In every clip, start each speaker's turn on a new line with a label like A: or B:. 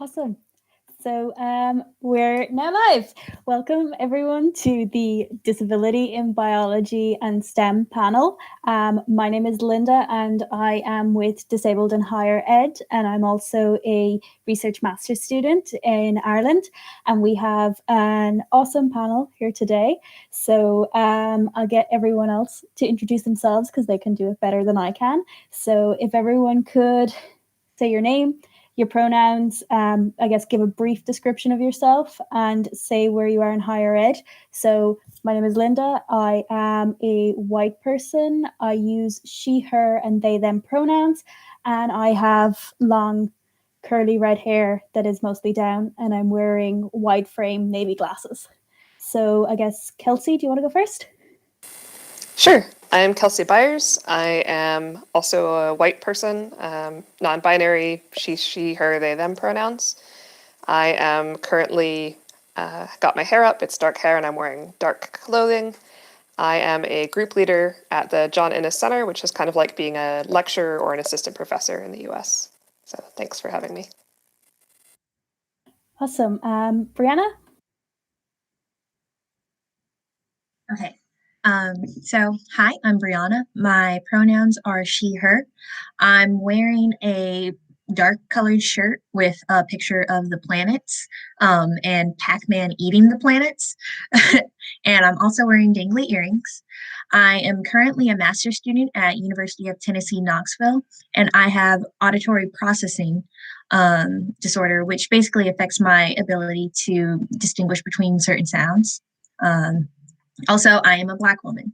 A: Awesome. So we're now live. Welcome everyone to the Disability in Biology and STEM panel. My name is Linda and I am with Disabled in Higher Ed, and I'm also a research master's student in Ireland, and we have an awesome panel here today. So I'll get everyone else to introduce themselves because they can do it better than I can. So if everyone could say your name, your pronouns, I guess give a brief description of yourself and say where you are in higher ed. So my name is Linda. I am a white person. I use she, her, and they, them pronouns. And I have long curly red hair that is mostly down, and I'm wearing wide frame navy glasses. So I guess, Kelsey, do you want to go first?
B: Sure. I'm Kelsey Byers. I am also a white person, non-binary, she, her, they, them pronouns. I am currently got my hair up. It's dark hair and I'm wearing dark clothing. I am a group leader at the John Innes Center, which is kind of like being a lecturer or an assistant professor in the US. So thanks for having me.
A: Awesome. Brianna?
C: Okay. So hi, I'm Brianna. My pronouns are she, her. I'm wearing a dark colored shirt with a picture of the planets and Pac-Man eating the planets. And I'm also wearing dangly earrings. I am currently a master's student at University of Tennessee, Knoxville, and I have auditory processing disorder, which basically affects my ability to distinguish between certain sounds. Also, I am a Black woman.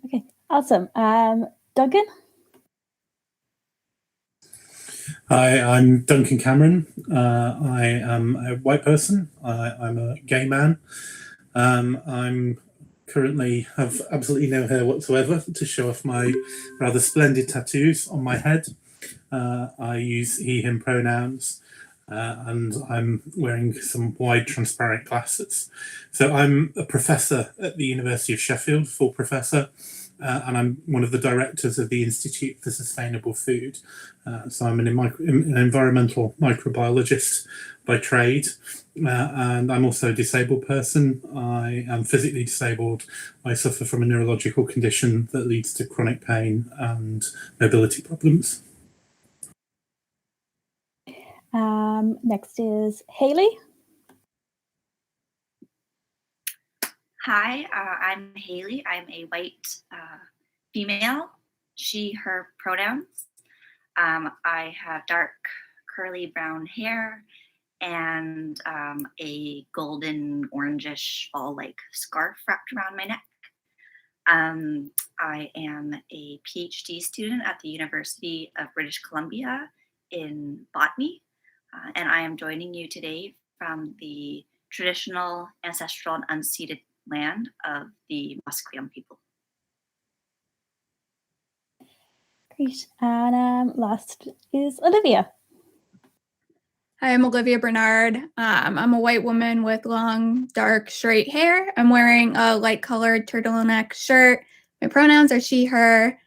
A: Okay, awesome. Duncan?
D: Hi, I'm Duncan Cameron. I am a white person. I'm a gay man. I'm currently have absolutely no hair whatsoever to show off my rather splendid tattoos on my head. I use he, him pronouns. And I'm wearing some wide transparent glasses. So I'm a professor at the University of Sheffield, full professor, and I'm one of the directors of the Institute for Sustainable Food. So I'm an environmental microbiologist by trade, and I'm also a disabled person. I am physically disabled. I suffer from a neurological condition that leads to chronic pain and mobility problems.
A: Next is Hayley.
E: Hi, I'm Hayley. I'm a white female, she, her pronouns. I have dark curly brown hair and a golden orangish ball-like scarf wrapped around my neck. I am a PhD student at the University of British Columbia in botany. And I am joining you today from the traditional, ancestral, and unceded land of the Musqueam people.
A: Great. And last is Olivia.
F: Hi, I'm Olivia Bernard. I'm a white woman with long, dark, straight hair. I'm wearing a light-colored turtleneck shirt. My pronouns are she, her.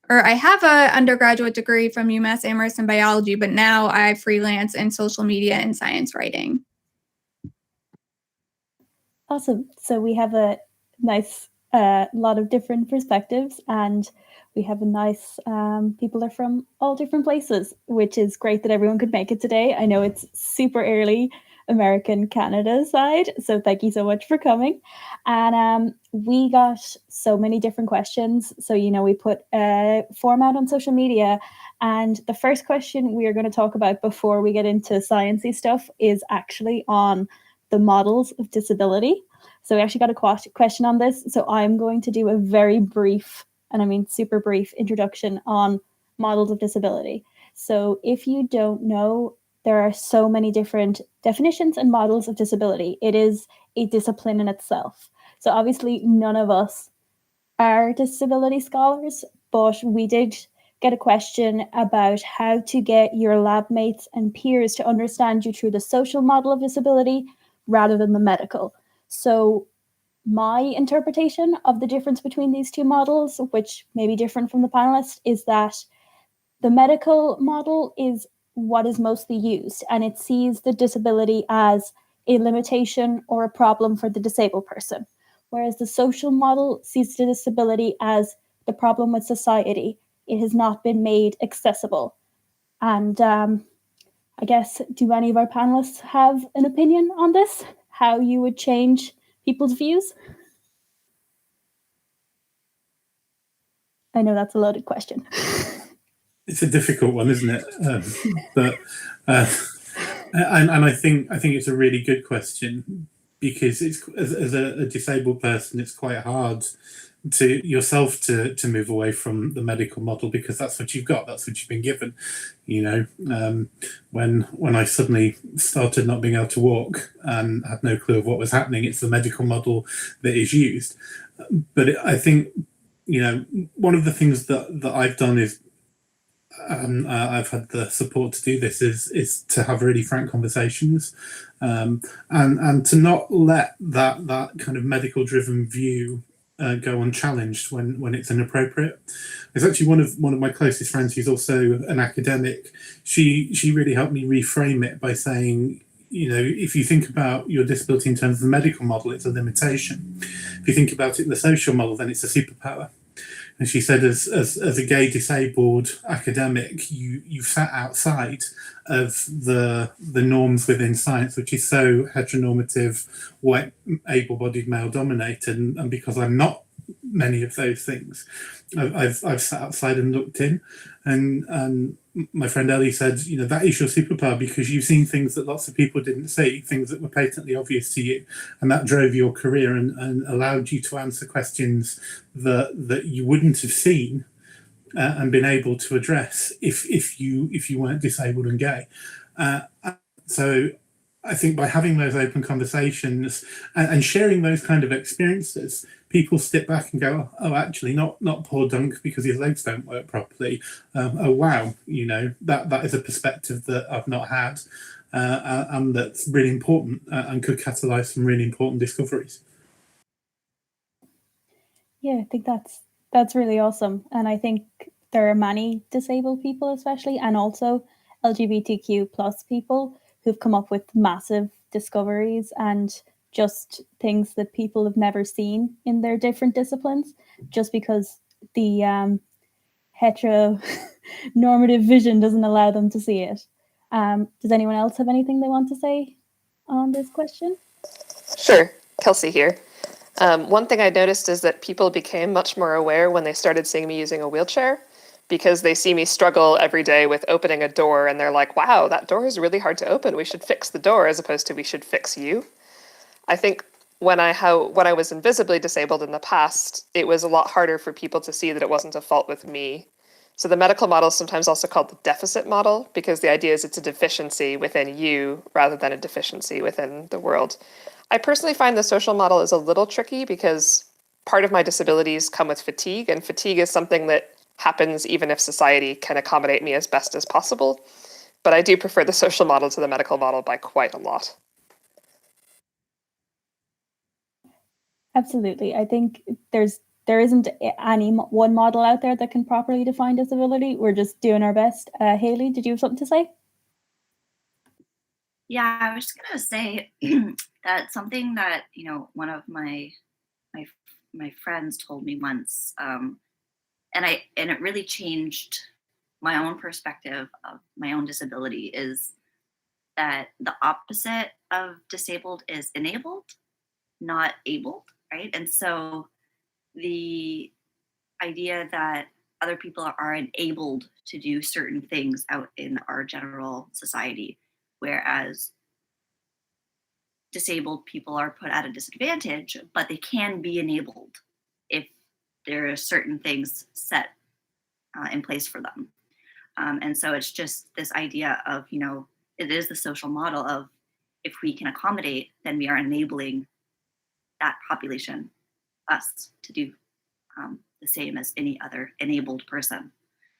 F: I have an undergraduate degree from UMass Amherst in biology, but now I freelance in social media and science writing.
A: Awesome. So we have a nice lot of different perspectives, and we have a nice people are from all different places, which is great that everyone could make it today. I know it's super early American Canada side, so thank you so much for coming. And we got so many different questions. So, we put a form out on social media, and the first question we are going to talk about before we get into sciencey stuff is actually on the models of disability. So we actually got a question on this. So I'm going to do a very brief, and I mean super brief, introduction on models of disability. So if you don't know, there are so many different definitions and models of disability. It is a discipline in itself. So obviously none of us are disability scholars, but we did get a question about how to get your lab mates and peers to understand you through the social model of disability rather than the medical. So my interpretation of the difference between these two models, which may be different from the panelists, is that the medical model is what is mostly used, and it sees the disability as a limitation or a problem for the disabled person, whereas the social model sees the disability as the problem with society. It has not been made accessible. And I guess, do any of our panelists have an opinion on this? How you would change people's views? I know that's a loaded question.
D: It's a difficult one, isn't it? But and I think it's a really good question, because it's, as a disabled person, it's quite hard to yourself to move away from the medical model, because that's what you've got, that's what you've been given. You know, when I suddenly started not being able to walk and had no clue of what was happening, it's the medical model that is used. But I think, you know, one of the things that I've done is, I've had the support to do this, is to have really frank conversations, and to not let that kind of medical driven view go unchallenged when it's inappropriate. It's actually one of my closest friends who's also an academic. She really helped me reframe it by saying, you know, if you think about your disability in terms of the medical model, it's a limitation. If you think about it in the social model, then it's a superpower. And she said, as a gay disabled academic, you sat outside of the norms within science, which is so heteronormative, white, able-bodied, male-dominated. And because I'm not many of those things, I've sat outside and looked in. And my friend Ellie said, you know, that is your superpower, because you've seen things that lots of people didn't see, things that were patently obvious to you, and that drove your career and allowed you to answer questions that you wouldn't have seen and been able to address if you weren't disabled and gay. So I think by having those open conversations and sharing those kind of experiences, people step back and go, oh, actually, not poor Dunk because his legs don't work properly. Oh, wow, you know, that is a perspective that I've not had, and that's really important and could catalyse some really important discoveries.
A: Yeah, I think that's really awesome. And I think there are many disabled people, especially, and also LGBTQ plus people who've come up with massive discoveries and just things that people have never seen in their different disciplines, just because the heteronormative vision doesn't allow them to see it. Does anyone else have anything they want to say on this question?
B: Sure, Kelsey here. One thing I noticed is that people became much more aware when they started seeing me using a wheelchair, because they see me struggle every day with opening a door and they're like, wow, that door is really hard to open. We should fix the door, as opposed to we should fix you. I think when I was invisibly disabled in the past, it was a lot harder for people to see that it wasn't a fault with me. So the medical model is sometimes also called the deficit model, because the idea is it's a deficiency within you rather than a deficiency within the world. I personally find the social model is a little tricky, because part of my disabilities come with fatigue, and fatigue is something that happens even if society can accommodate me as best as possible. But I do prefer the social model to the medical model by quite a lot.
A: Absolutely. I think there isn't any one model out there that can properly define disability. We're just doing our best. Hayley, did you have something to say?
E: Yeah, I was just gonna say that something that, you know, one of my friends told me once, and it really changed my own perspective of my own disability, is that the opposite of disabled is enabled, not abled, right? And so the idea that other people are enabled to do certain things out in our general society, whereas disabled people are put at a disadvantage, but they can be enabled if there are certain things set in place for them. And so it's just this idea of, you know, it is the social model of, if we can accommodate, then we are enabling that population, us, to do the same as any other enabled person.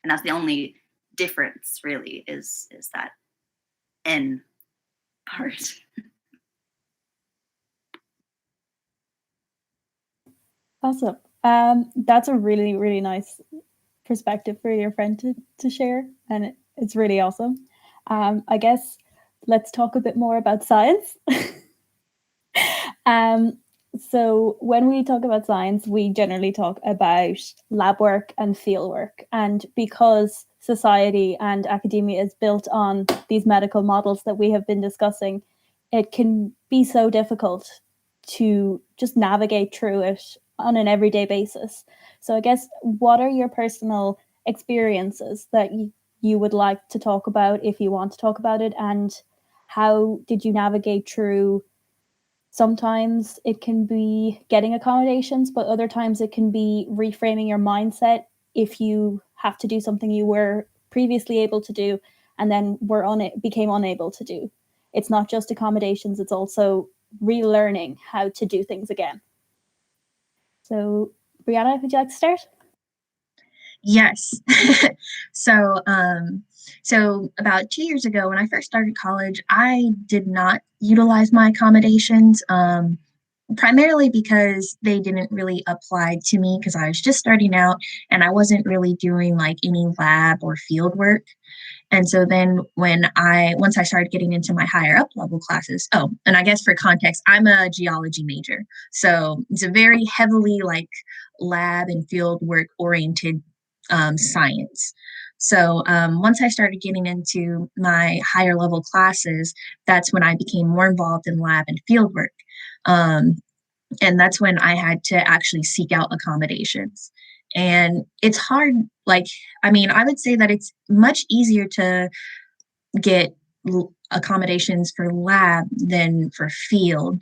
E: And that's the only difference, really, is that N part.
A: Awesome. That's a really, really nice perspective for your friend to share, and it's really awesome. I guess let's talk a bit more about science. So when we talk about science, we generally talk about lab work and field work. And because society and academia is built on these medical models that we have been discussing, it can be so difficult to just navigate through it on an everyday basis. So I guess, what are your personal experiences that you would like to talk about if you want to talk about it? And how did you navigate through? Sometimes it can be getting accommodations, but other times it can be reframing your mindset if you have to do something you were previously able to do and then became unable to do. It's not just accommodations, it's also relearning how to do things again. So, Brianna, would you like to start?
C: Yes. So about 2 years ago, when I first started college, I did not utilize my accommodations, primarily because they didn't really apply to me because I was just starting out and I wasn't really doing like any lab or field work. And so then once I started getting into my higher up level classes, and I guess for context, I'm a geology major. So it's a very heavily like lab and field work oriented science. So once I started getting into my higher level classes, that's when I became more involved in lab and field work. And that's when I had to actually seek out accommodations. And it's hard, I would say that it's much easier to get accommodations for lab than for field,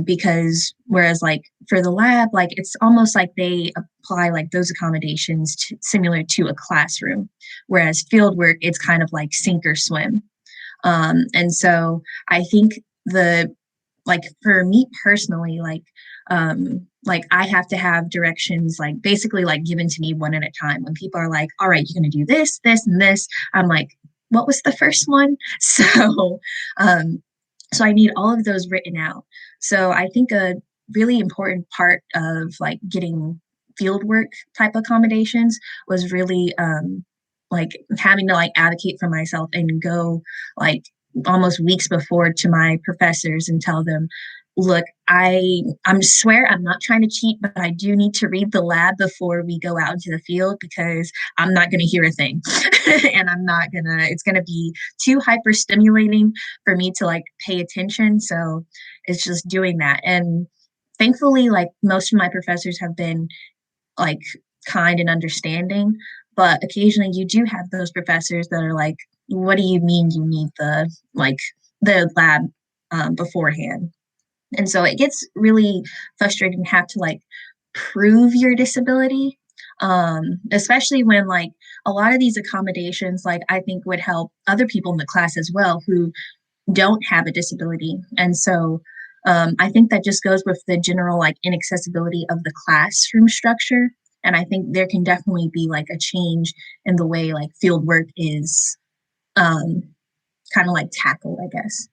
C: because whereas like for the lab, like it's almost like they apply like those accommodations similar to a classroom, whereas field work, it's kind of like sink or swim. And so I think for me personally, I have to have directions, like basically like given to me one at a time. When people are like, all right, you're going to do this, this, and this, I'm like, what was the first one? So I need all of those written out. So I think a really important part of like getting fieldwork type accommodations was really having to like advocate for myself and go like almost weeks before to my professors and tell them, look, I'm swear I'm not trying to cheat, but I do need to read the lab before we go out into the field because I'm not going to hear a thing. And it's going to be too hyper stimulating for me to like pay attention. So it's just doing that. And thankfully, like most of my professors have been like kind and understanding, but occasionally you do have those professors that are like, what do you mean you need the lab beforehand? And so it gets really frustrating to have to like prove your disability, especially when like a lot of these accommodations, like I think would help other people in the class as well who don't have a disability. And so I think that just goes with the general like inaccessibility of the classroom structure. And I think there can definitely be like a change in the way like field work is kind of like tackled, I guess.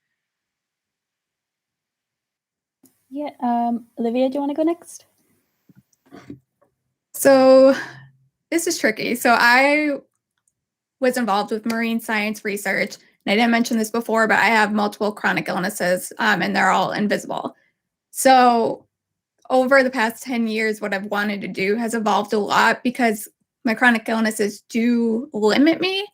A: Yeah, Olivia, do you want to go next?
F: So this is tricky. So I was involved with marine science research, and I didn't mention this before, but I have multiple chronic illnesses, and they're all invisible. So over the past 10 years, what I've wanted to do has evolved a lot because my chronic illnesses do limit me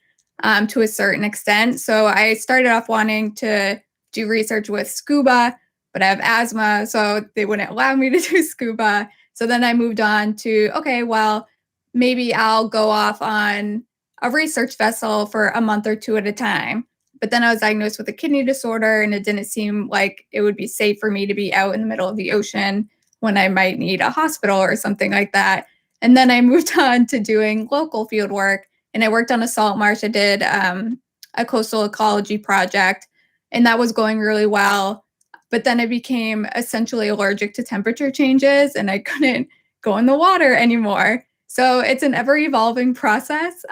F: to a certain extent. So I started off wanting to do research with scuba, but I have asthma, so they wouldn't allow me to do scuba. So then I moved on to, okay, well, maybe I'll go off on a research vessel for a month or two at a time. But then I was diagnosed with a kidney disorder, and it didn't seem like it would be safe for me to be out in the middle of the ocean when I might need a hospital or something like that. And then I moved on to doing local field work, and I worked on a salt marsh. I did a coastal ecology project, and that was going really well. But then I became essentially allergic to temperature changes, and I couldn't go in the water anymore. So it's an ever-evolving process.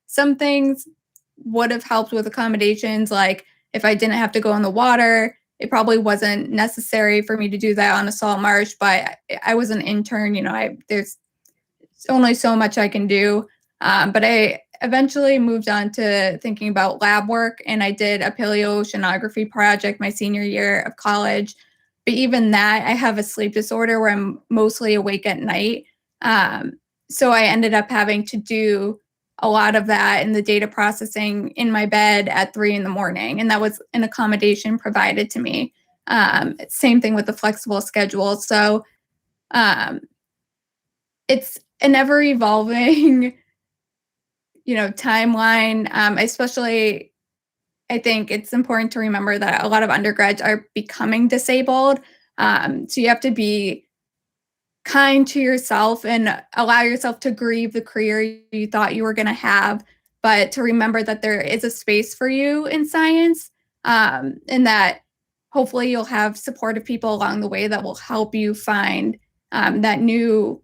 F: Some things would have helped with accommodations, like if I didn't have to go in the water, it probably wasn't necessary for me to do that on a salt marsh, but I was an intern, there's only so much I can do. But I eventually moved on to thinking about lab work, and I did a paleoceanography project my senior year of college. But even that, I have a sleep disorder where I'm mostly awake at night. So I ended up having to do a lot of that in the data processing in my bed at 3 a.m, and that was an accommodation provided to me. Same thing with the flexible schedule. So it's an ever evolving, timeline. Especially, I think it's important to remember that a lot of undergrads are becoming disabled. So you have to be kind to yourself and allow yourself to grieve the career you thought you were going to have, but to remember that there is a space for you in science, and that hopefully you'll have supportive people along the way that will help you find that new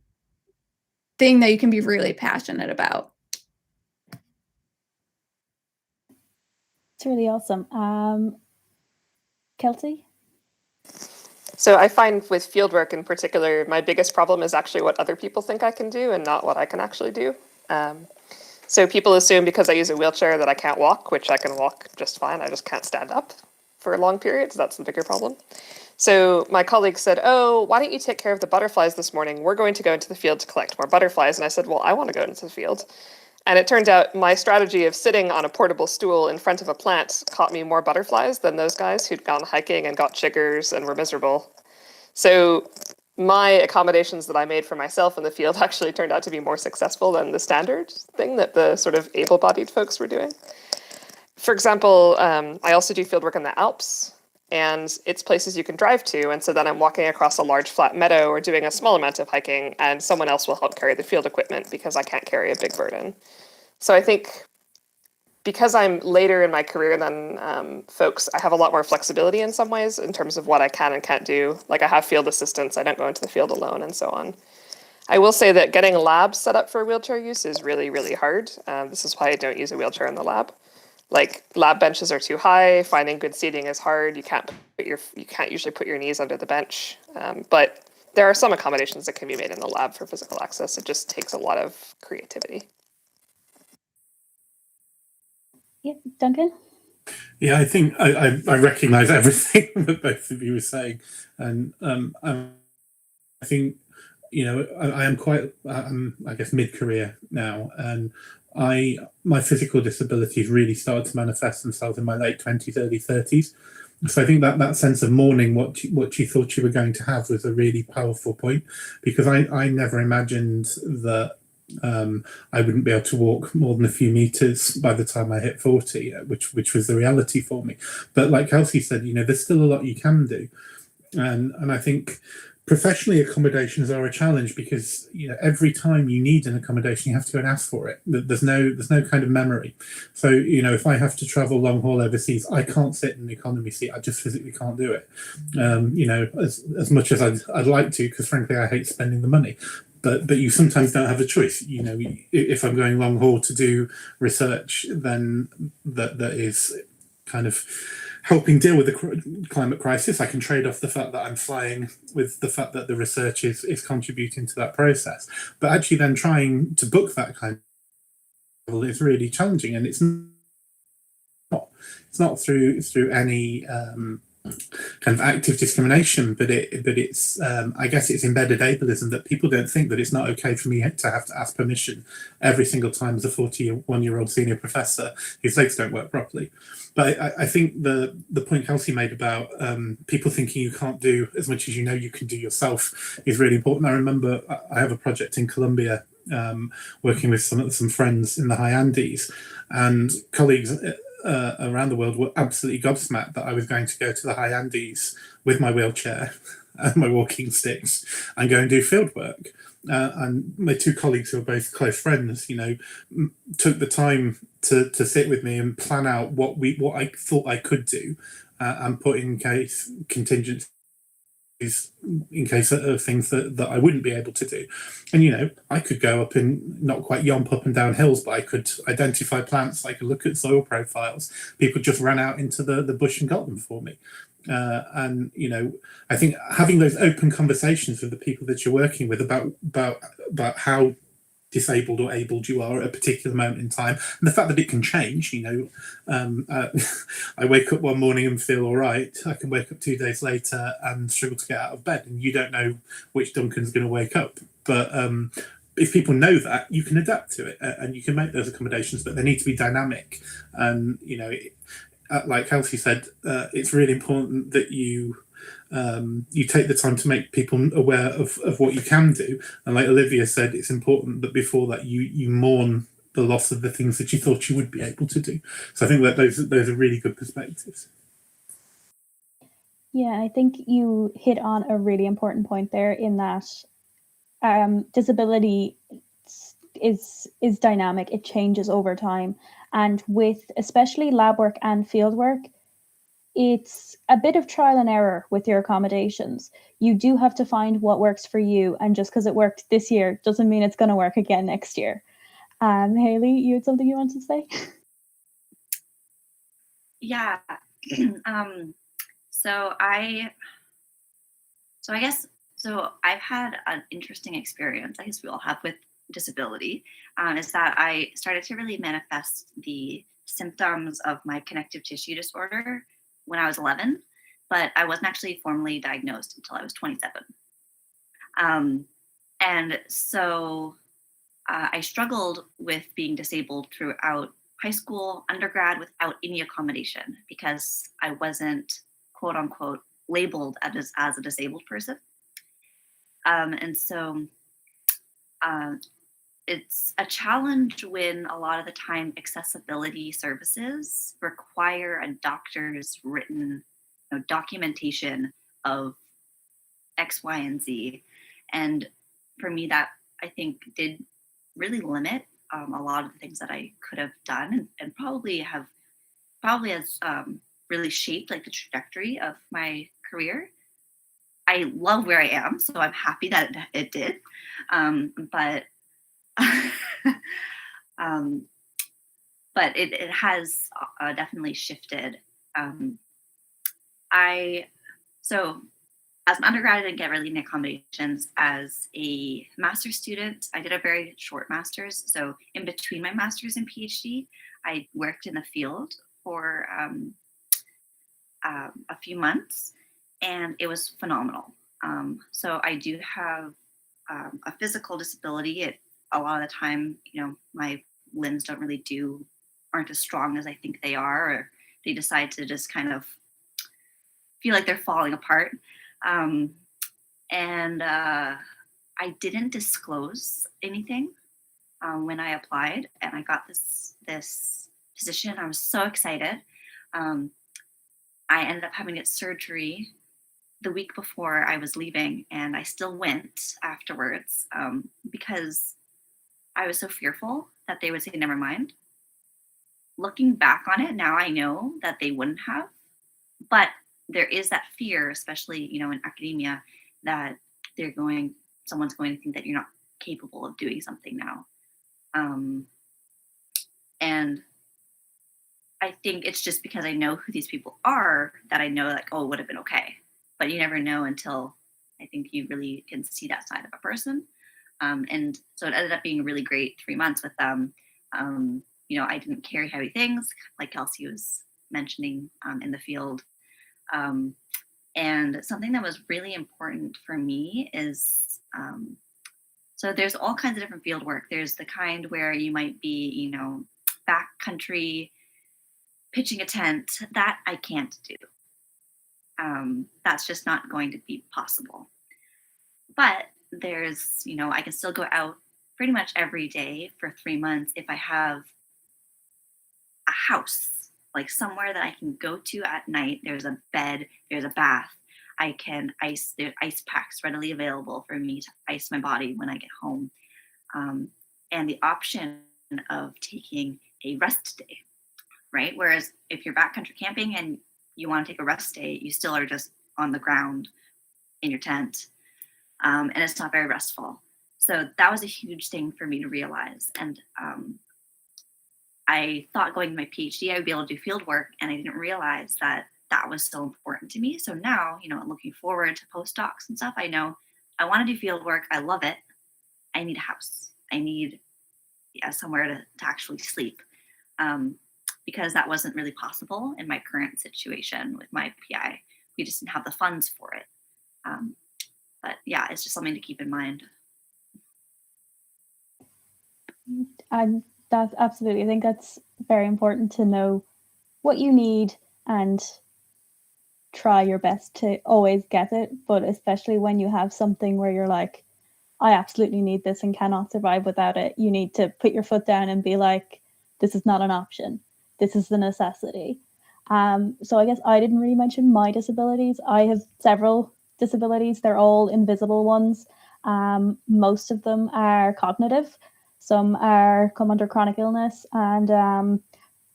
F: thing that you can be really passionate about.
A: It's really awesome. Kelsey?
B: So I find with fieldwork in particular, my biggest problem is actually what other people think I can do and not what I can actually do. So people assume because I use a wheelchair that I can't walk, which I can walk just fine. I just can't stand up for long periods. That's the bigger problem. So my colleague said, oh, why don't you take care of the butterflies this morning? We're going to go into the field to collect more butterflies. And I said, well, I want to go into the field. And it turned out my strategy of sitting on a portable stool in front of a plant caught me more butterflies than those guys who'd gone hiking and got chiggers and were miserable. So my accommodations that I made for myself in the field actually turned out to be more successful than the standard thing that the sort of able-bodied folks were doing. For example, I also do fieldwork in the Alps, and it's places you can drive to. And so then I'm walking across a large flat meadow or doing a small amount of hiking, and someone else will help carry the field equipment because I can't carry a big burden. So I think because I'm later in my career than folks, I have a lot more flexibility in some ways in terms of what I can and can't do. Like I have field assistants, I don't go into the field alone and so on. I will say that getting labs set up for wheelchair use is really, really hard. This is why I don't use a wheelchair in the lab. Like lab benches are too high, finding good seating is hard. You can't usually put your knees under the bench. But there are some accommodations that can be made in the lab for physical access. It just takes a lot of creativity.
A: Yeah, Duncan?
D: Yeah, I think I recognise everything that both of you were saying, and I think I am quite I guess mid-career now, and my physical disabilities really started to manifest themselves in my late 20s, early 30s. So I think that sense of mourning what you thought you were going to have was a really powerful point, because I never imagined that I wouldn't be able to walk more than a few meters by the time I hit 40, which was the reality for me. But like Kelsey said, there's still a lot you can do, and I think professionally accommodations are a challenge, because every time you need an accommodation you have to go and ask for it. There's no kind of memory. So if I have to travel long haul overseas, I can't sit in the economy seat. I just physically can't do it. As much as I'd like to, because frankly I hate spending the money. But you sometimes don't have a choice. If I'm going long haul to do research, then that is kind of helping deal with the climate crisis. I can trade off the fact that I'm flying with the fact that the research is contributing to that process. But actually then trying to book that kind of travel is really challenging, and it's not through any kind of active discrimination, but it's I guess it's embedded ableism, that people don't think that it's not okay for me to have to ask permission every single time as a 41-year-old senior professor whose legs don't work properly. But I think the point Kelsey made about people thinking you can't do as much as you can do yourself is really important. I remember I have a project in Colombia working with some friends in the high Andes, and colleagues around the world were absolutely gobsmacked that I was going to go to the high Andes with my wheelchair and my walking sticks and go and do field work. And my two colleagues, who are both close friends, took the time to sit with me and plan out what I thought I could do, and put in case contingencies in case of things that I wouldn't be able to do. And I could go up and not quite yomp up and down hills, but I could identify plants, I could look at soil profiles. People just ran out into the bush and got them for me. And I think having those open conversations with the people that you're working with about how disabled or abled you are at a particular moment in time, and the fact that it can change. I wake up one morning and feel all right. I can wake up 2 days later and struggle to get out of bed, and you don't know which Duncan's going to wake up. But if people know that, you can adapt to it and you can make those accommodations, but they need to be dynamic. And like Kelsey said, it's really important that you take the time to make people aware of what you can do. And like Olivia said, it's important that before that you mourn the loss of the things that you thought you would be able to do. So I think that those are really good perspectives.
A: Yeah, I think you hit on a really important point there, in that disability is dynamic. It changes over time, and with especially lab work and field work, it's a bit of trial and error with your accommodations. You do have to find what works for you, and just because it worked this year doesn't mean it's going to work again next year. Hayley, you had something you wanted to say?
E: Yeah. So I've had an interesting experience, I guess we all have, with disability, is that I started to really manifest the symptoms of my connective tissue disorder when I was 11, but I wasn't actually formally diagnosed until I was 27. And so I struggled with being disabled throughout high school, undergrad, without any accommodation, because I wasn't, quote unquote, labeled as a disabled person. And so it's a challenge when a lot of the time accessibility services require a doctor's written documentation of X, Y, and Z. And for me, that I think did really limit a lot of the things that I could have done, and probably has really shaped like the trajectory of my career. I love where I am, so I'm happy that it did. But it has definitely shifted. So as an undergrad, I didn't get really any accommodations. As a master's student, I did a very short master's. So in between my master's and PhD, I worked in the field for a few months, and it was phenomenal. So I do have a physical disability. A lot of the time, my limbs aren't as strong as I think they are, or they decide to just kind of feel like they're falling apart. And I didn't disclose anything when I applied, and I got this position. I was so excited. I ended up having to get surgery the week before I was leaving, and I still went afterwards because I was so fearful that they would say, never mind. Looking back on it now, I know that they wouldn't have, but there is that fear, especially, in academia, that someone's going to think that you're not capable of doing something now. And I think it's just because I know who these people are that I know, like, oh, it would have been okay. But you never know until I think you really can see that side of a person. And so it ended up being a really great 3 months with them. I didn't carry heavy things, like Kelsey was mentioning, in the field. And something that was really important for me is, so there's all kinds of different field work. There's the kind where you might be, backcountry, pitching a tent. That I can't do. That's just not going to be possible. But there's, I can still go out pretty much every day for 3 months if I have a house, like somewhere that I can go to at night. There's a bed, there's a bath. I can ice, there are ice packs readily available for me to ice my body when I get home. And the option of taking a rest day, right? Whereas if you're backcountry camping and you want to take a rest day, you still are just on the ground in your tent. And it's not very restful. So that was a huge thing for me to realize. And I thought going to my PhD, I would be able to do field work, and I didn't realize that that was so important to me. So now, looking forward to postdocs and stuff, I know I want to do field work. I love it. I need a house. I need somewhere to actually sleep, because that wasn't really possible in my current situation with my PI. We just didn't have the funds for it. But yeah, it's just something to keep in mind.
A: That's absolutely, I think that's very important to know what you need and try your best to always get it, but especially when you have something where you're like, I absolutely need this and cannot survive without it, you need to put your foot down and be like, this is not an option, this is the necessity. So I guess I didn't really mention my disabilities. I have several disabilities, they're all invisible ones. Most of them are cognitive, some come under chronic illness, and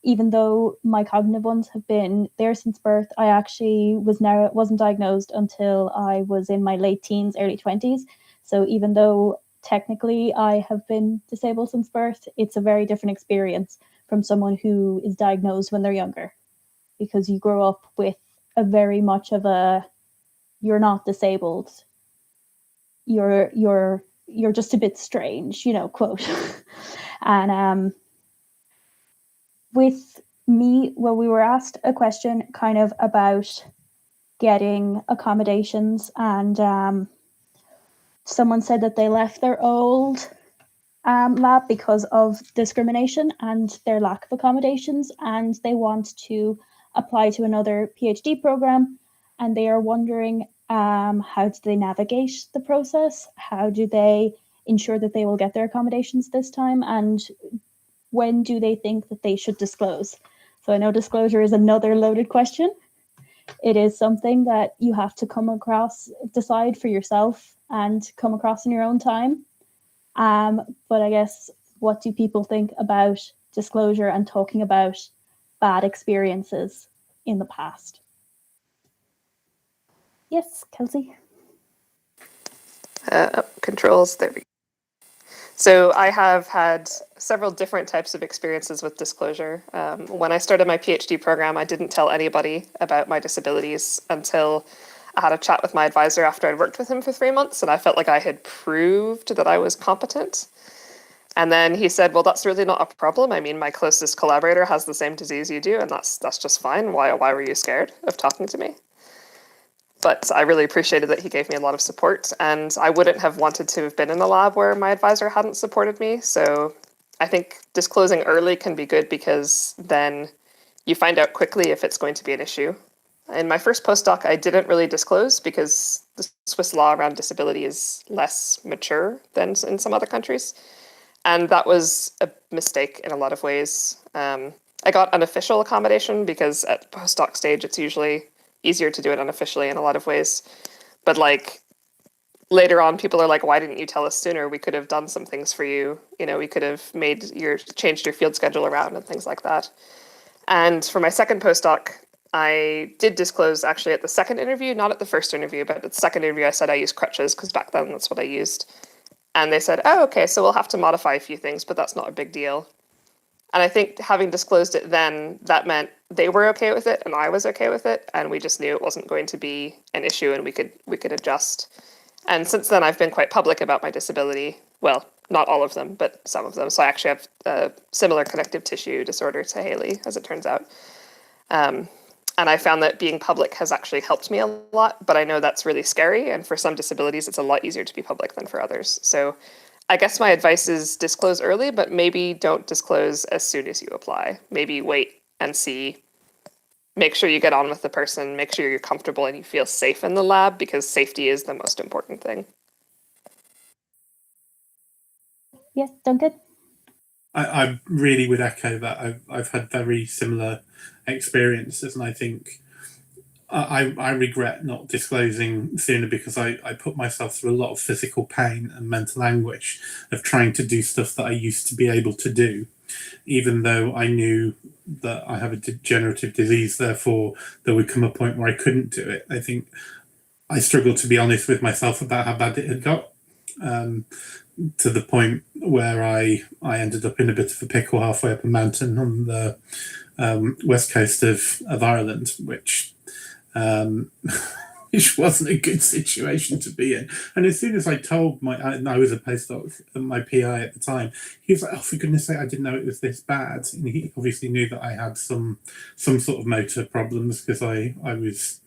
A: even though my cognitive ones have been there since birth, I actually wasn't diagnosed until I was in my late teens, early 20s. So even though technically I have been disabled since birth, it's a very different experience from someone who is diagnosed when they're younger, because you grow up with a very much of a, you're not disabled, you're just a bit strange, quote. And with me, well, we were asked a question kind of about getting accommodations, and someone said that they left their old lab because of discrimination and their lack of accommodations, and they want to apply to another PhD program, and they are wondering how do they navigate the process? How do they ensure that they will get their accommodations this time? And when do they think that they should disclose? So I know disclosure is another loaded question. It is something that you have to decide for yourself and come across in your own time. But I guess, what do people think about disclosure and talking about bad experiences in the past? Yes, Kelsey.
B: Controls, there we go. So I have had several different types of experiences with disclosure. When I started my PhD program, I didn't tell anybody about my disabilities until I had a chat with my advisor after I'd worked with him for 3 months, and I felt like I had proved that I was competent. And then he said, well, that's really not a problem. I mean, my closest collaborator has the same disease you do, and that's just fine. Why were you scared of talking to me? But I really appreciated that he gave me a lot of support, and I wouldn't have wanted to have been in a lab where my advisor hadn't supported me. So I think disclosing early can be good, because then you find out quickly if it's going to be an issue. In my first postdoc, I didn't really disclose because the Swiss law around disability is less mature than in some other countries. And that was a mistake in a lot of ways. I got unofficial accommodation because at postdoc stage, it's usually easier to do it unofficially in a lot of ways. But like later on, people are like, why didn't you tell us sooner? We could have done some things for you. We could have changed your field schedule around and things like that. And for my second postdoc, I did disclose actually at the second interview, not at the first interview, but at the second interview, I said I used crutches because back then that's what I used. And they said, oh, okay, so we'll have to modify a few things, but that's not a big deal. And I think having disclosed it then, that meant they were okay with it and I was okay with it, and we just knew it wasn't going to be an issue and we could adjust. And since then, I've been quite public about my disability. Well, not all of them, but some of them. So I actually have a similar connective tissue disorder to Hayley, as it turns out. And I found that being public has actually helped me a lot, but I know that's really scary. And for some disabilities, it's a lot easier to be public than for others. So I guess my advice is disclose early, but maybe don't disclose as soon as you apply. Maybe wait and see. Make sure you get on with the person, make sure you're comfortable and you feel safe in the lab, because safety is the most important thing.
A: Yes, Duncan?
D: I really would echo that. I've had very similar experiences, and I think I regret not disclosing sooner, because I put myself through a lot of physical pain and mental anguish of trying to do stuff that I used to be able to do, even though I knew that I have a degenerative disease, therefore there would come a point where I couldn't do it. I think I struggled to be honest with myself about how bad it had got, to the point where I ended up in a bit of a pickle halfway up a mountain on the west coast of Ireland, which which wasn't a good situation to be in. And as soon as I told I was a postdoc, my PI at the time, he was like, "Oh, for goodness sake, I didn't know it was this bad." And he obviously knew that I had some sort of motor problems because I was,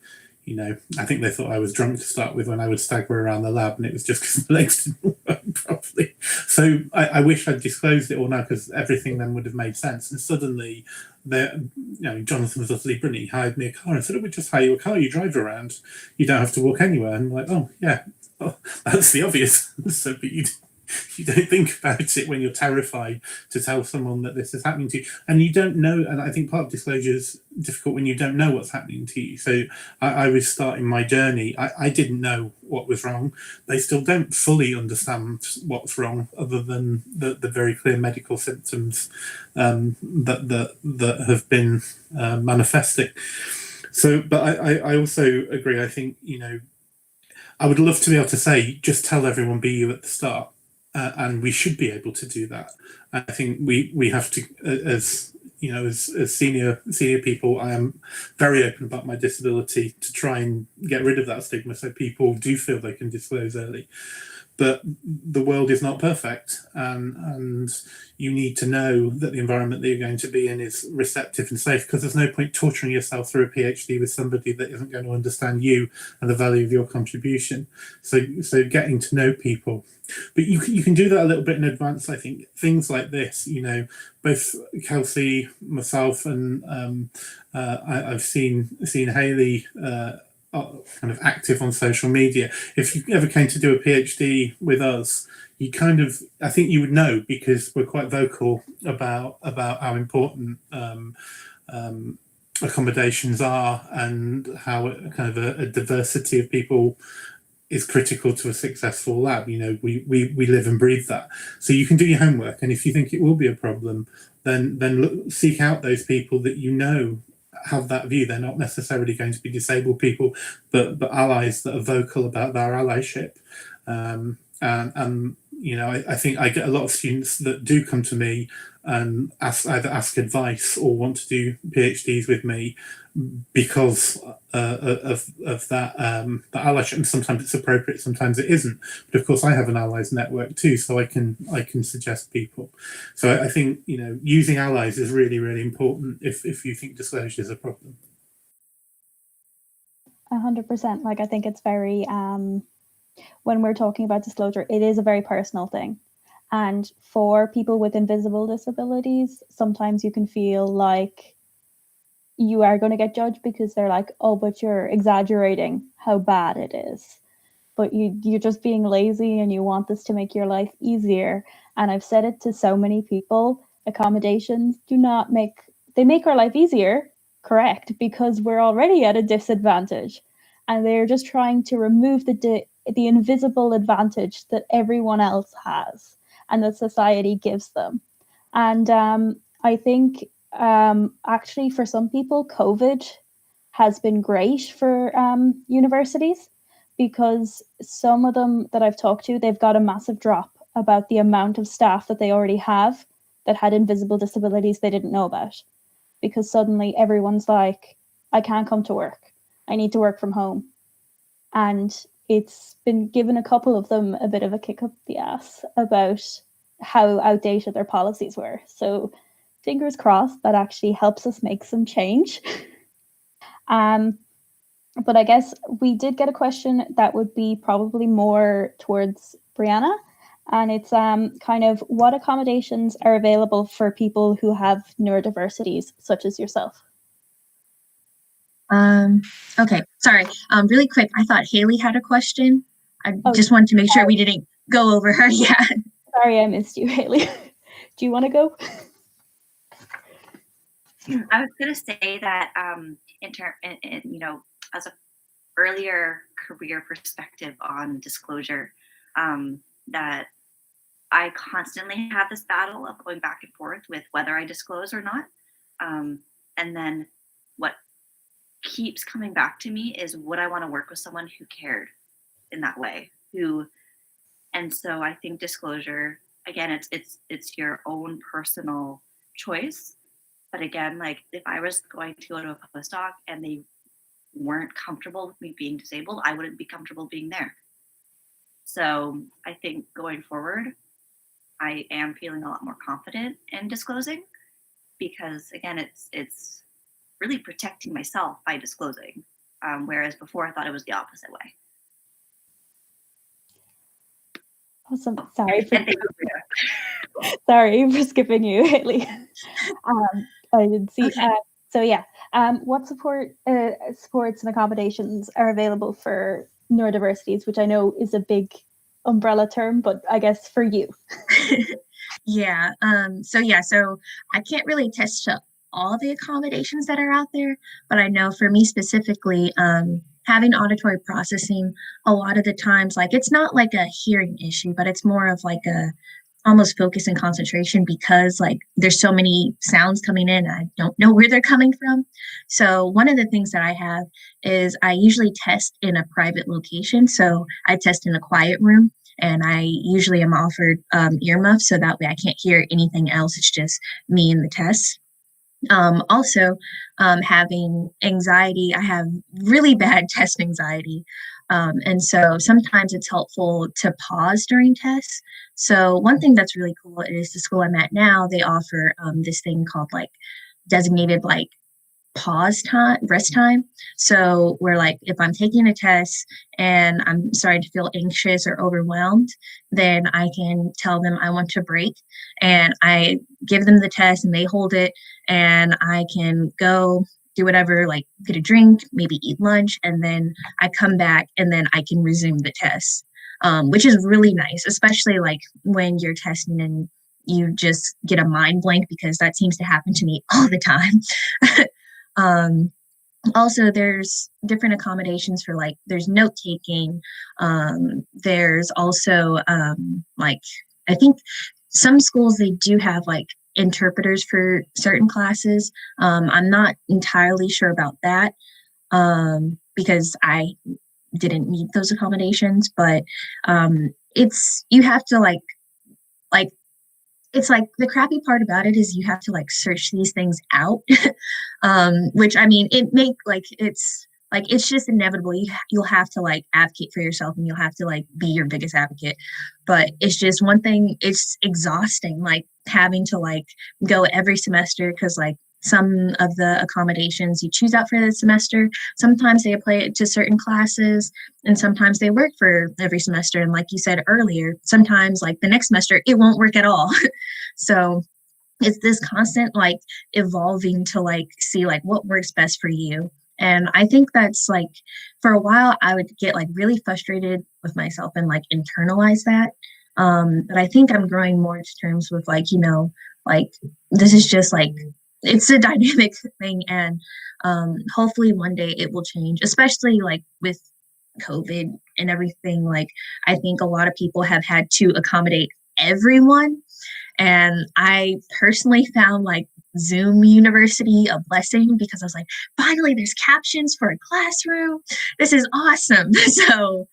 D: I think they thought I was drunk to start with when I would stagger around the lab, and it was just because my legs didn't work properly. So I wish I'd disclosed it all now, because everything then would have made sense. And suddenly, Jonathan was utterly brilliant. He hired me a car and said, "Oh, we just hire you a car. You drive around. You don't have to walk anywhere." And I'm like, "Oh, yeah, that's the obvious." So, but you don't think about it when you're terrified to tell someone that this is happening to you, and you don't know. And I think part of disclosure is difficult when you don't know what's happening to you. So I was starting my journey. I didn't know what was wrong. They still don't fully understand what's wrong, other than the very clear medical symptoms that have been manifesting. So, but I also agree. I think, I would love to be able to say, just tell everyone, be you at the start. And we should be able to do that. I think we have to, as senior people, I am very open about my disability to try and get rid of that stigma, so people do feel they can disclose early. But the world is not perfect, and you need to know that the environment that you're going to be in is receptive and safe, because there's no point torturing yourself through a PhD with somebody that isn't going to understand you and the value of your contribution. So getting to know people. But you can do that a little bit in advance. I think things like this, both Kelsey, myself, and I've seen Hayley kind of active on social media. If you ever came to do a PhD with us, I think you would know, because we're quite vocal about how important accommodations are, and how kind of a diversity of people is critical to a successful lab. We live and breathe that. So you can do your homework, and if you think it will be a problem, then seek out those people that have that view. They're not necessarily going to be disabled people, but allies that are vocal about their allyship. I think I get a lot of students that do come to me and either ask advice or want to do PhDs with me because of that allyship. And sometimes it's appropriate, sometimes it isn't. But of course, I have an allies network too, so I can suggest people. So I think using allies is really, really important if you think disclosure is a problem.
A: 100%. Like, I think it's very when we're talking about disclosure, it is a very personal thing. And for people with invisible disabilities, sometimes you can feel like you are going to get judged because they're like, "Oh, but you're exaggerating how bad it is. But you're just being lazy and you want this to make your life easier." And I've said it to so many people, accommodations they make our life easier, correct, because we're already at a disadvantage. And they're just trying to remove the invisible advantage that everyone else has and that society gives them. And I think actually for some people, COVID has been great for universities, because some of them that I've talked to, they've got a massive drop about the amount of staff that they already have that had invisible disabilities they didn't know about. Because suddenly everyone's like, "I can't come to work. I need to work from home." And it's been given a couple of them a bit of a kick up the ass about how outdated their policies were. So fingers crossed that actually helps us make some change. But I guess we did get a question that would be probably more towards Brianna. And it's kind of, what accommodations are available for people who have neurodiversities, such as yourself?
C: Okay, sorry. Really quick, I thought Hayley had a question. I just wanted to make sure we didn't go over her. Yeah.
A: Sorry, I missed you, Hayley. Do you want to go?
E: I was going to say that as a earlier career perspective on disclosure, that I constantly have this battle of going back and forth with whether I disclose or not. And then what keeps coming back to me is, would I want to work with someone who cared in that way? And so I think disclosure, again, it's your own personal choice. But again, like, if I was going to go to a postdoc and they weren't comfortable with me being disabled, I wouldn't be comfortable being there. So I think going forward, I am feeling a lot more confident in disclosing, because again, it's really protecting myself by disclosing, whereas before I thought it was the opposite way.
A: Awesome. Sorry for skipping you, Hayley. I didn't see.
C: Okay.
A: So yeah, what supports and accommodations are available for neurodiversities, which I know is a big umbrella term, but I guess for you.
C: Yeah. So I can't really attest to all the accommodations that are out there, but I know for me specifically, having auditory processing, a lot of the times, like, it's not like a hearing issue, but it's more of like a almost focus and concentration, because like there's so many sounds coming in, I don't know where they're coming from. So one of the things that I have is I usually test in a private location. So I test in a quiet room, and I usually am offered earmuffs, so that way I can't hear anything else. It's just me and the test. Also, having anxiety, I have really bad test anxiety. And so sometimes it's helpful to pause during tests. So one thing that's really cool is the school I'm at now, they offer this thing called like designated like pause time, rest time. So where like if I'm taking a test and I'm starting to feel anxious or overwhelmed, then I can tell them I want to break, and I give them the test and they hold it, and I can go do whatever, like get a drink, maybe eat lunch, and then I come back and then I can resume the test, which is really nice, especially like when you're testing and you just get a mind blank, because that seems to happen to me all the time. Also, there's different accommodations for like, there's note taking. There's also like, I think some schools, they do have like interpreters for certain classes. I'm not entirely sure about that because I didn't need those accommodations, but you have to like it's like the crappy part about it is you have to like search these things out, which I mean, it's just inevitable. You'll have to like advocate for yourself, and you'll have to like be your biggest advocate. But it's just one thing, it's exhausting, like having to like go every semester, because like some of the accommodations you choose out for the semester, sometimes they apply to certain classes, and sometimes they work for every semester. And like you said earlier, sometimes like the next semester, it won't work at all. So it's this constant like evolving to like see like what works best for you. And I think that's like, for a while, I would get like really frustrated with myself and like internalize that. But I think I'm growing more to terms with like, like this is just like, it's a dynamic thing, and hopefully one day it will change, especially like with COVID and everything. Like, I think a lot of people have had to accommodate everyone. And I personally found like Zoom University a blessing, because I was like, finally, there's captions for a classroom. This is awesome. So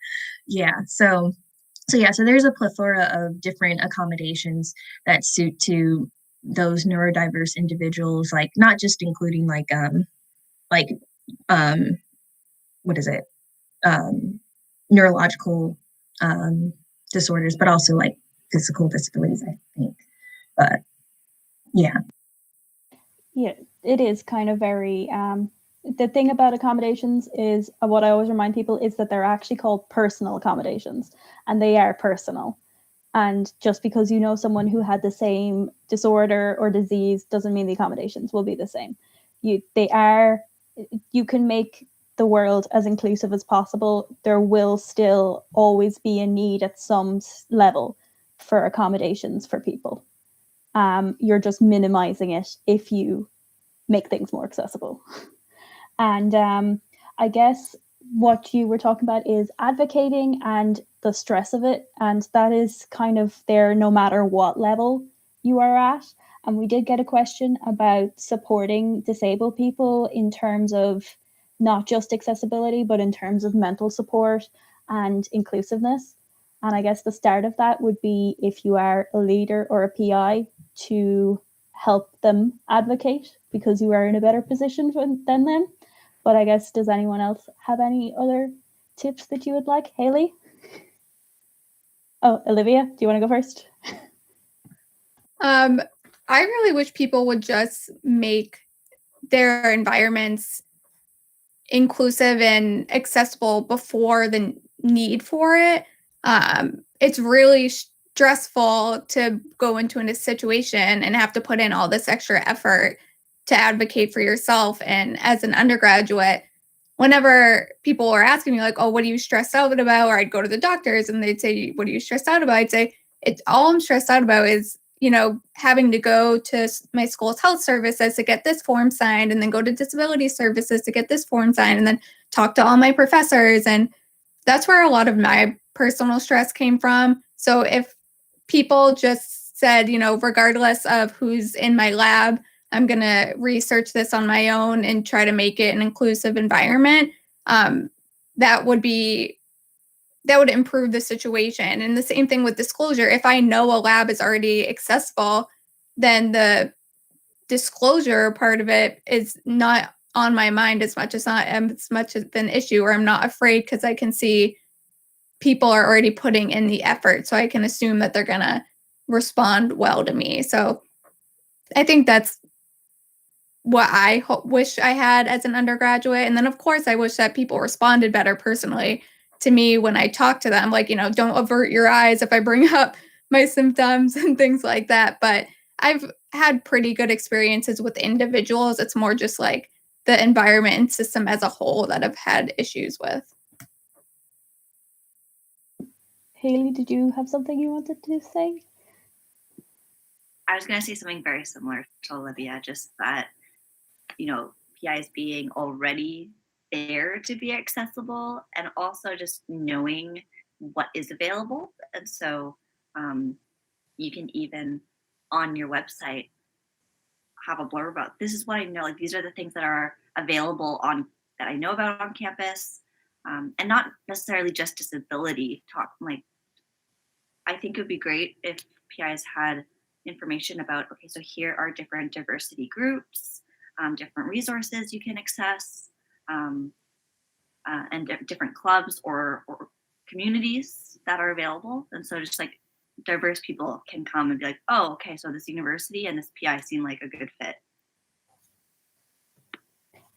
C: there's a plethora of different accommodations that suit to those neurodiverse individuals, like not just including neurological disorders, but also like physical disabilities, I think. But yeah,
A: it is kind of very the thing about accommodations is, what I always remind people is that they're actually called personal accommodations, and they are personal. And just because you know someone who had the same disorder or disease doesn't mean the accommodations will be the same. You can make the world as inclusive as possible. There will still always be a need at some level for accommodations for people. You're just minimizing it if you make things more accessible. And I guess what you were talking about is advocating and the stress of it, and that is kind of there no matter what level you are at. And we did get a question about supporting disabled people in terms of not just accessibility, but in terms of mental support and inclusiveness. And I guess the start of that would be, if you are a leader or a PI, to help them advocate, because you are in a better position than them. But I guess, does anyone else have any other tips that you would like? Hayley? Oh, Olivia, do you want to go first?
F: I really wish people would just make their environments inclusive and accessible before the need for it. It's really stressful to go into a situation and have to put in all this extra effort to advocate for yourself. And as an undergraduate, whenever people were asking me like, oh, what are you stressed out about? Or I'd go to the doctors and they'd say, what are you stressed out about? I'd say, it's all I'm stressed out about is, you know, having to go to my school's health services to get this form signed, and then go to disability services to get this form signed, and then talk to all my professors. And that's where a lot of my personal stress came from. So if people just said, you know, regardless of who's in my lab, I'm going to research this on my own and try to make it an inclusive environment, that would improve the situation. And the same thing with disclosure. If I know a lab is already accessible, then the disclosure part of it is not on my mind as much as an issue, or I'm not afraid because I can see people are already putting in the effort, so I can assume that they're going to respond well to me. So I think that's what I wish I had as an undergraduate. And then, of course, I wish that people responded better personally to me when I talk to them. Like, you know, don't avert your eyes if I bring up my symptoms and things like that. But I've had pretty good experiences with individuals. It's more just like the environment and system as a whole that I've had issues with.
A: Hayley, did you have something you wanted to say?
E: I was going to say something very similar to Olivia, just that, you know, PIs being already there to be accessible, and also just knowing what is available. And so you can even on your website have a blurb about, this is what I know, like these are the things that are available on that I know about on campus, and not necessarily just disability talk. Like, I think it would be great if PIs had information about, okay, so here are different diversity groups, different resources you can access, and different clubs or communities that are available. And so just like diverse people can come and be like, oh, okay, so this university and this PI seem like a good fit.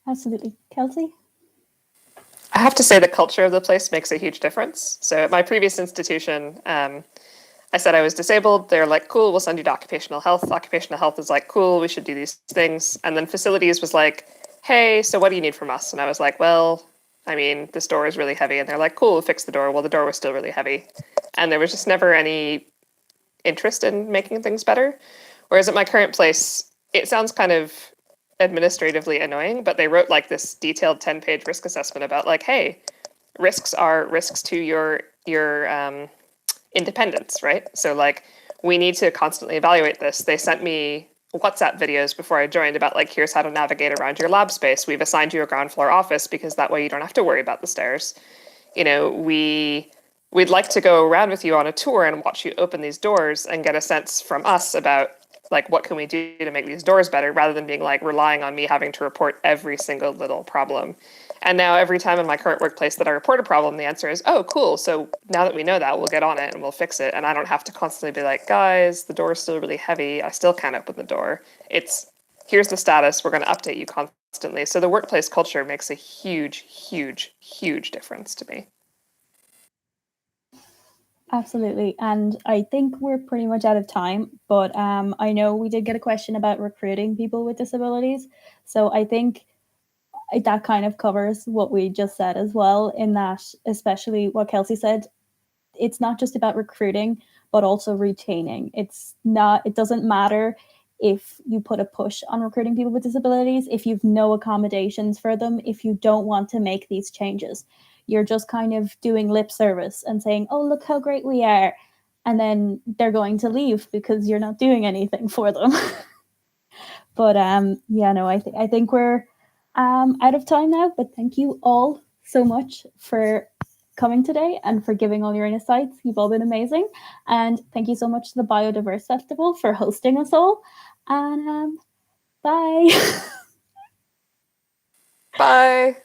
A: Absolutely. Kelsey?
B: I have to say the culture of the place makes a huge difference. So at my previous institution, I said I was disabled. They're like, cool, we'll send you to occupational health. Occupational health is like, cool, we should do these things. And then facilities was like, hey, so what do you need from us? And I was like, well, I mean, this door is really heavy. And they're like, cool, we'll fix the door. Well, the door was still really heavy. And there was just never any interest in making things better. Whereas at my current place, it sounds kind of administratively annoying, but they wrote like this detailed 10-page risk assessment about like, hey, risks are risks to your independence, right? So like, we need to constantly evaluate this. They sent me WhatsApp videos before I joined about like, here's how to navigate around your lab space. We've assigned you a ground floor office because that way you don't have to worry about the stairs. You know, we'd like to go around with you on a tour and watch you open these doors and get a sense from us about like, what can we do to make these doors better, rather than being like relying on me having to report every single little problem. And now every time in my current workplace that I report a problem, the answer is, oh, cool. So now that we know that, we'll get on it and we'll fix it. And I don't have to constantly be like, guys, the door is still really heavy. I still can't open the door. It's, here's the status. We're going to update you constantly. So the workplace culture makes a huge, huge, huge difference to me.
A: Absolutely. And I think we're pretty much out of time, but I know we did get a question about recruiting people with disabilities. So I think that kind of covers what we just said as well, in that, especially what Kelsey said, it's not just about recruiting, but also retaining. It doesn't matter if you put a push on recruiting people with disabilities, if you've no accommodations for them, if you don't want to make these changes. You're just kind of doing lip service and saying, oh, look how great we are. And then they're going to leave because you're not doing anything for them. But yeah, no, I think we're out of time now. But thank you all so much for coming today and for giving all your insights. You've all been amazing. And thank you so much to the Biodiverse Festival for hosting us all. And bye.
B: Bye.